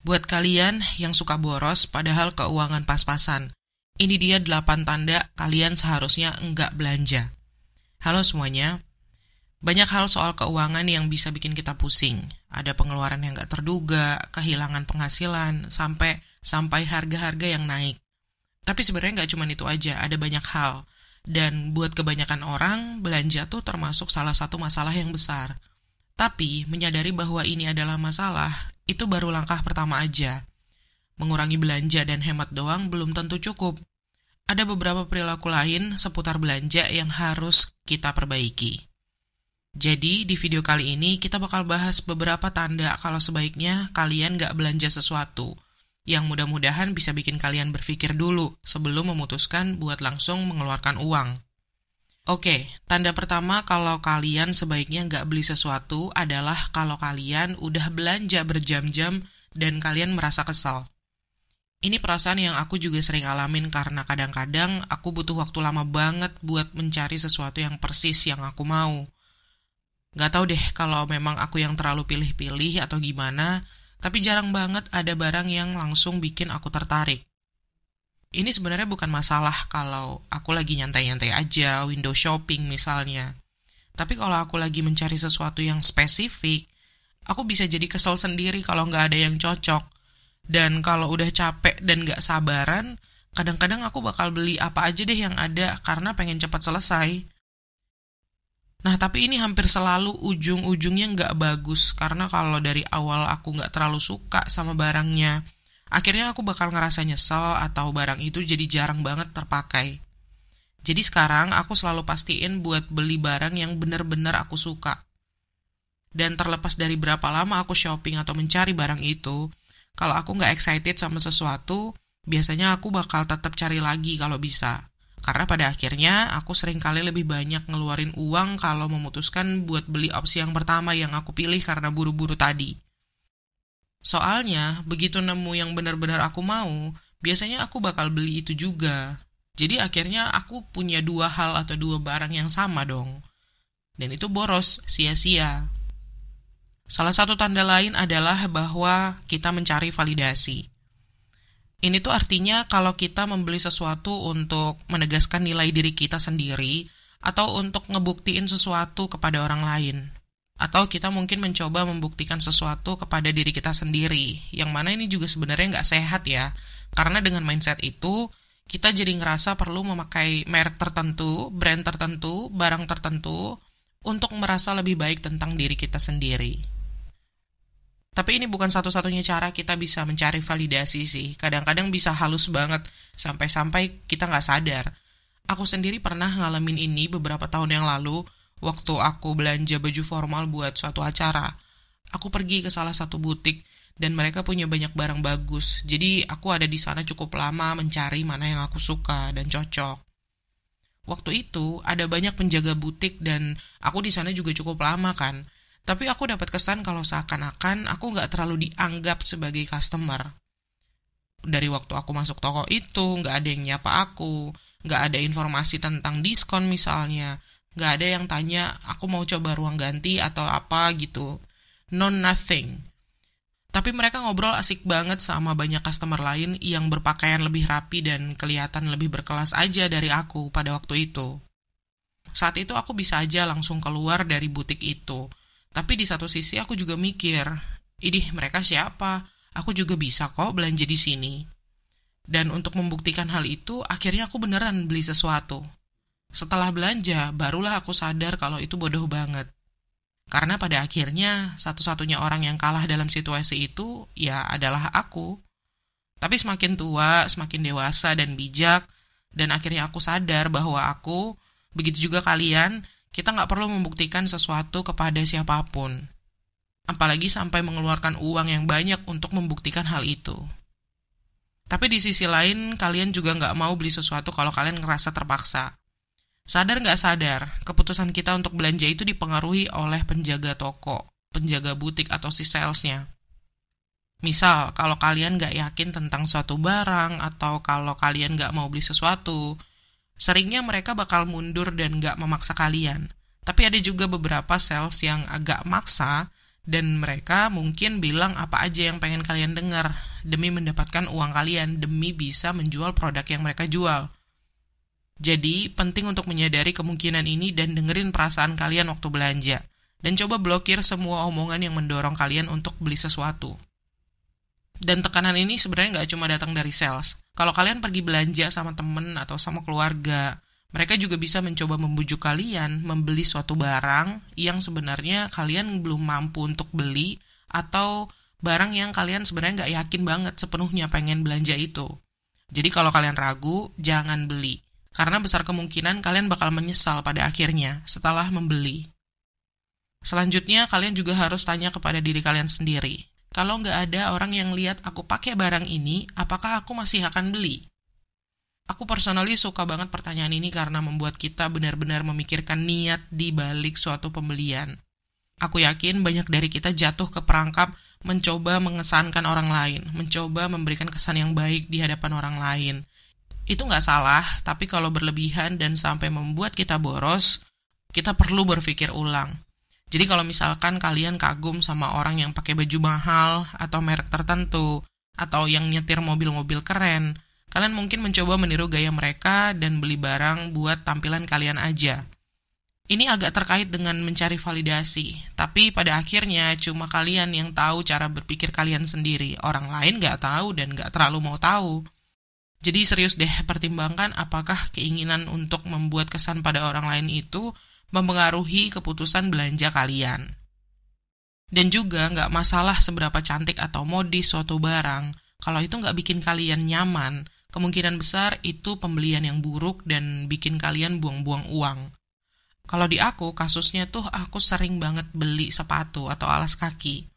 Buat kalian yang suka boros padahal keuangan pas-pasan, ini dia 8 tanda kalian seharusnya enggak belanja. Halo semuanya, banyak hal soal keuangan yang bisa bikin kita pusing. Ada pengeluaran yang enggak terduga, kehilangan penghasilan, sampai harga-harga yang naik. Tapi sebenarnya enggak cuma itu aja, ada banyak hal. Dan buat kebanyakan orang, belanja tuh termasuk salah satu masalah yang besar. Tapi, menyadari bahwa ini adalah masalah, itu baru langkah pertama aja. Mengurangi belanja dan hemat doang belum tentu cukup. Ada beberapa perilaku lain seputar belanja yang harus kita perbaiki. Jadi, di video kali ini kita bakal bahas beberapa tanda kalau sebaiknya kalian gak belanja sesuatu, yang mudah-mudahan bisa bikin kalian berpikir dulu sebelum memutuskan buat langsung mengeluarkan uang. Oke, tanda pertama kalau kalian sebaiknya nggak beli sesuatu adalah kalau kalian udah belanja berjam-jam dan kalian merasa kesal. Ini perasaan yang aku juga sering alamin karena kadang-kadang aku butuh waktu lama banget buat mencari sesuatu yang persis yang aku mau. Nggak tahu deh kalau memang aku yang terlalu pilih-pilih atau gimana, tapi jarang banget ada barang yang langsung bikin aku tertarik. Ini sebenarnya bukan masalah kalau aku lagi nyantai-nyantai aja, window shopping misalnya. Tapi kalau aku lagi mencari sesuatu yang spesifik, aku bisa jadi kesel sendiri kalau nggak ada yang cocok. Dan kalau udah capek dan nggak sabaran, kadang-kadang aku bakal beli apa aja deh yang ada karena pengen cepat selesai. Nah, tapi ini hampir selalu ujung-ujungnya nggak bagus, karena kalau dari awal aku nggak terlalu suka sama barangnya, akhirnya aku bakal ngerasa nyesel atau barang itu jadi jarang banget terpakai. Jadi sekarang aku selalu pastiin buat beli barang yang benar-benar aku suka. Dan terlepas dari berapa lama aku shopping atau mencari barang itu, kalau aku nggak excited sama sesuatu, biasanya aku bakal tetap cari lagi kalau bisa. Karena pada akhirnya aku seringkali lebih banyak ngeluarin uang kalau memutuskan buat beli opsi yang pertama yang aku pilih karena buru-buru tadi. Soalnya, begitu nemu yang benar-benar aku mau, biasanya aku bakal beli itu juga. Jadi akhirnya aku punya 2 hal atau 2 barang yang sama dong. Dan itu boros, sia-sia. Salah satu tanda lain adalah bahwa kita mencari validasi. Ini tuh artinya kalau kita membeli sesuatu untuk menegaskan nilai diri kita sendiri, atau untuk ngebuktiin sesuatu kepada orang lain. Atau kita mungkin mencoba membuktikan sesuatu kepada diri kita sendiri, yang mana ini juga sebenarnya nggak sehat ya, karena dengan mindset itu, kita jadi ngerasa perlu memakai merek tertentu, brand tertentu, barang tertentu, untuk merasa lebih baik tentang diri kita sendiri. Tapi ini bukan satu-satunya cara kita bisa mencari validasi sih, kadang-kadang bisa halus banget, sampai-sampai kita nggak sadar. Aku sendiri pernah ngalamin ini beberapa tahun yang lalu, waktu aku belanja baju formal buat suatu acara. Aku pergi ke salah satu butik dan mereka punya banyak barang bagus. Jadi aku ada di sana cukup lama mencari mana yang aku suka dan cocok. Waktu itu ada banyak penjaga butik dan aku di sana juga cukup lama kan. Tapi aku dapat kesan kalau seakan-akan aku nggak terlalu dianggap sebagai customer. Dari waktu aku masuk toko itu, nggak ada yang nyapa aku, nggak ada informasi tentang diskon misalnya. Gak ada yang tanya, aku mau coba ruang ganti atau apa gitu. No nothing. Tapi mereka ngobrol asik banget sama banyak customer lain yang berpakaian lebih rapi dan kelihatan lebih berkelas aja dari aku pada waktu itu. Saat itu aku bisa aja langsung keluar dari butik itu. Tapi di satu sisi aku juga mikir, idih mereka siapa? Aku juga bisa kok belanja di sini. Dan untuk membuktikan hal itu, akhirnya aku beneran beli sesuatu. Setelah belanja, barulah aku sadar kalau itu bodoh banget. Karena pada akhirnya, satu-satunya orang yang kalah dalam situasi itu, ya adalah aku. Tapi semakin tua, semakin dewasa dan bijak, dan akhirnya aku sadar bahwa aku, begitu juga kalian, kita nggak perlu membuktikan sesuatu kepada siapapun. Apalagi sampai mengeluarkan uang yang banyak untuk membuktikan hal itu. Tapi di sisi lain, kalian juga nggak mau beli sesuatu kalau kalian ngerasa terpaksa. Sadar nggak sadar, keputusan kita untuk belanja itu dipengaruhi oleh penjaga toko, penjaga butik atau si salesnya. Misal, kalau kalian nggak yakin tentang suatu barang atau kalau kalian nggak mau beli sesuatu, seringnya mereka bakal mundur dan nggak memaksa kalian. Tapi ada juga beberapa sales yang agak maksa Dan mereka mungkin bilang apa aja yang pengen kalian dengar demi mendapatkan uang kalian, demi bisa menjual produk yang mereka jual. Jadi, penting untuk menyadari kemungkinan ini dan dengerin perasaan kalian waktu belanja. Dan coba blokir semua omongan yang mendorong kalian untuk beli sesuatu. Dan tekanan ini sebenarnya nggak cuma datang dari sales. Kalau kalian pergi belanja sama temen atau sama keluarga, mereka juga bisa mencoba membujuk kalian membeli suatu barang yang sebenarnya kalian belum mampu untuk beli, atau barang yang kalian sebenarnya nggak yakin banget sepenuhnya pengen belanja itu. Jadi kalau kalian ragu, jangan beli. Karena besar kemungkinan kalian bakal menyesal pada akhirnya setelah membeli. Selanjutnya, kalian juga harus tanya kepada diri kalian sendiri. Kalau nggak ada orang yang lihat aku pakai barang ini, apakah aku masih akan beli? Aku personally suka banget pertanyaan ini karena membuat kita benar-benar memikirkan niat di balik suatu pembelian. Aku yakin banyak dari kita jatuh ke perangkap mencoba mengesankan orang lain, mencoba memberikan kesan yang baik di hadapan orang lain. Itu nggak salah, tapi kalau berlebihan dan sampai membuat kita boros, kita perlu berpikir ulang. Jadi kalau misalkan kalian kagum sama orang yang pakai baju mahal atau merek tertentu, atau yang nyetir mobil-mobil keren, kalian mungkin mencoba meniru gaya mereka dan beli barang buat tampilan kalian aja. Ini agak terkait dengan mencari validasi, tapi pada akhirnya cuma kalian yang tahu cara berpikir kalian sendiri. Orang lain nggak tahu dan nggak terlalu mau tahu. Jadi serius deh, pertimbangkan apakah keinginan untuk membuat kesan pada orang lain itu mempengaruhi keputusan belanja kalian. Dan juga nggak masalah seberapa cantik atau modis suatu barang, kalau itu nggak bikin kalian nyaman, kemungkinan besar itu pembelian yang buruk dan bikin kalian buang-buang uang. Kalau di aku, kasusnya tuh aku sering banget beli sepatu atau alas kaki.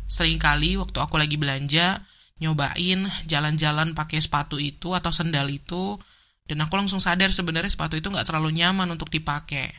Sering kali waktu aku lagi belanja, nyobain jalan-jalan pakai sepatu itu atau sendal itu, dan aku langsung sadar sebenarnya sepatu itu nggak terlalu nyaman untuk dipakai.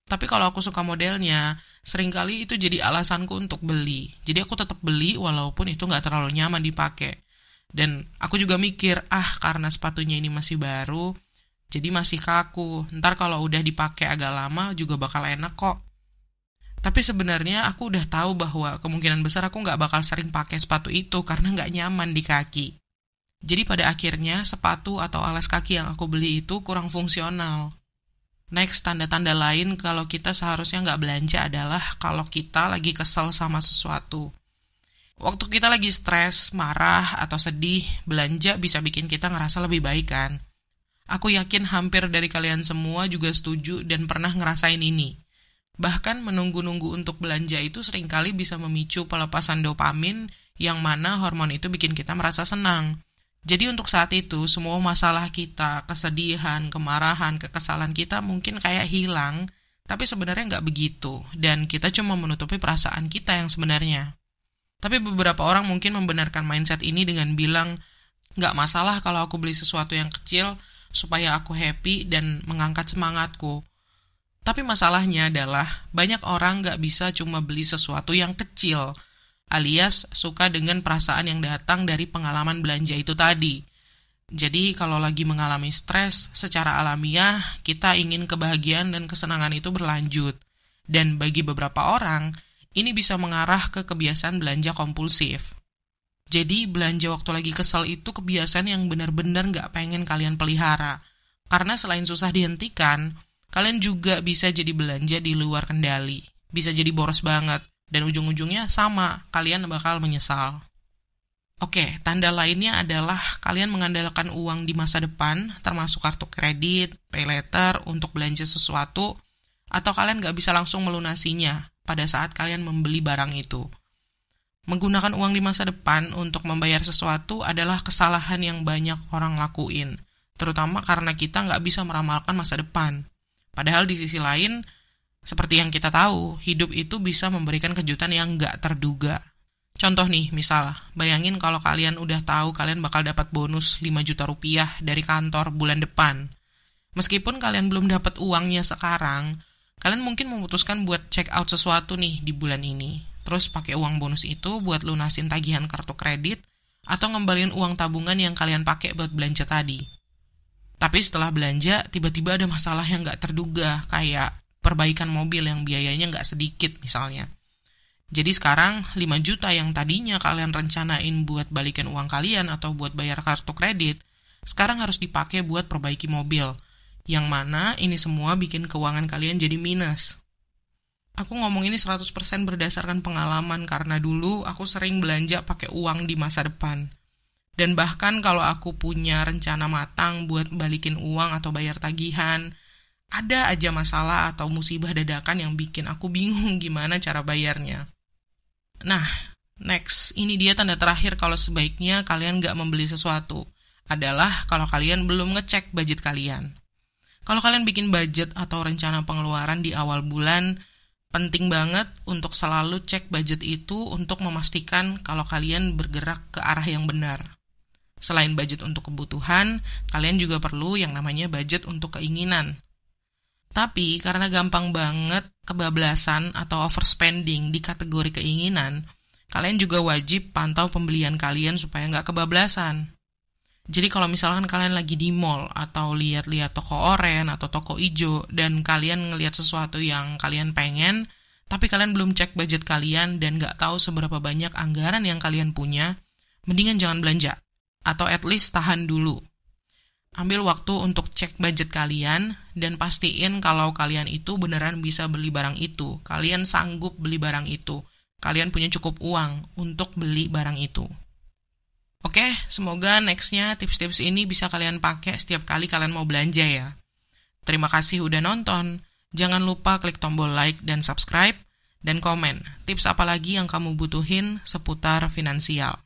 Tapi kalau aku suka modelnya, seringkali itu jadi alasanku untuk beli. Jadi aku tetap beli walaupun itu nggak terlalu nyaman dipakai. Dan aku juga mikir, karena sepatunya ini masih baru, jadi masih kaku. Ntar kalau udah dipakai agak lama juga bakal enak kok. Tapi sebenarnya aku udah tahu bahwa kemungkinan besar aku nggak bakal sering pakai sepatu itu karena nggak nyaman di kaki. Jadi pada akhirnya sepatu atau alas kaki yang aku beli itu kurang fungsional. Next, tanda-tanda lain kalau kita seharusnya nggak belanja adalah kalau kita lagi kesel sama sesuatu. Waktu kita lagi stres, marah, atau sedih, belanja bisa bikin kita ngerasa lebih baik kan? Aku yakin hampir dari kalian semua juga setuju dan pernah ngerasain ini. Bahkan menunggu-nunggu untuk belanja itu seringkali bisa memicu pelepasan dopamin yang mana hormon itu bikin kita merasa senang. Jadi untuk saat itu, semua masalah kita, kesedihan, kemarahan, kekesalan kita mungkin kayak hilang, tapi sebenarnya nggak begitu, dan kita cuma menutupi perasaan kita yang sebenarnya. Tapi beberapa orang mungkin membenarkan mindset ini dengan bilang, nggak masalah kalau aku beli sesuatu yang kecil, supaya aku happy dan mengangkat semangatku. Tapi masalahnya adalah, banyak orang nggak bisa cuma beli sesuatu yang kecil, alias suka dengan perasaan yang datang dari pengalaman belanja itu tadi. Jadi kalau lagi mengalami stres, secara alamiah kita ingin kebahagiaan dan kesenangan itu berlanjut. Dan bagi beberapa orang, ini bisa mengarah ke kebiasaan belanja kompulsif. Jadi belanja waktu lagi kesel itu kebiasaan yang benar-benar gak pengen kalian pelihara. Karena selain susah dihentikan, kalian juga bisa jadi belanja di luar kendali. Bisa jadi boros banget. Dan ujung-ujungnya sama, kalian bakal menyesal. Oke, tanda lainnya adalah kalian mengandalkan uang di masa depan, termasuk kartu kredit, pay later, untuk belanja sesuatu, atau kalian gak bisa langsung melunasinya pada saat kalian membeli barang itu. Menggunakan uang di masa depan untuk membayar sesuatu adalah kesalahan yang banyak orang lakuin, terutama karena kita gak bisa meramalkan masa depan. Padahal di sisi lain, seperti yang kita tahu, hidup itu bisa memberikan kejutan yang gak terduga. Contoh nih, misal, bayangin kalau kalian udah tahu kalian bakal dapat bonus 5 juta rupiah dari kantor bulan depan. Meskipun kalian belum dapat uangnya sekarang, kalian mungkin memutuskan buat check out sesuatu nih di bulan ini. Terus pakai uang bonus itu buat lunasin tagihan kartu kredit atau ngembaliin uang tabungan yang kalian pakai buat belanja tadi. Tapi setelah belanja, tiba-tiba ada masalah yang gak terduga, kayak perbaikan mobil yang biayanya nggak sedikit misalnya. Jadi sekarang 5 juta yang tadinya kalian rencanain buat balikin uang kalian atau buat bayar kartu kredit, sekarang harus dipakai buat perbaiki mobil. Yang mana ini semua bikin keuangan kalian jadi minus. Aku ngomong ini 100% berdasarkan pengalaman karena dulu aku sering belanja pakai uang di masa depan. Dan bahkan kalau aku punya rencana matang buat balikin uang atau bayar tagihan, ada aja masalah atau musibah dadakan yang bikin aku bingung gimana cara bayarnya. Nah, next, ini dia tanda terakhir kalau sebaiknya kalian nggak membeli sesuatu. Adalah kalau kalian belum ngecek budget kalian. Kalau kalian bikin budget atau rencana pengeluaran di awal bulan, penting banget untuk selalu cek budget itu untuk memastikan kalau kalian bergerak ke arah yang benar. Selain budget untuk kebutuhan, kalian juga perlu yang namanya budget untuk keinginan. Tapi karena gampang banget kebablasan atau overspending di kategori keinginan, kalian juga wajib pantau pembelian kalian supaya nggak kebablasan. Jadi kalau misalkan kalian lagi di mall atau lihat-lihat toko oren atau toko ijo dan kalian ngelihat sesuatu yang kalian pengen, tapi kalian belum cek budget kalian dan nggak tahu seberapa banyak anggaran yang kalian punya, mendingan jangan belanja. Atau at least tahan dulu. Ambil waktu untuk cek budget kalian dan pastiin kalau kalian itu beneran bisa beli barang itu. Kalian sanggup beli barang itu. Kalian punya cukup uang untuk beli barang itu. Oke, semoga nextnya tips-tips ini bisa kalian pakai setiap kali kalian mau belanja ya. Terima kasih udah nonton. Jangan lupa klik tombol like dan subscribe dan komen. Tips apa lagi yang kamu butuhin seputar finansial.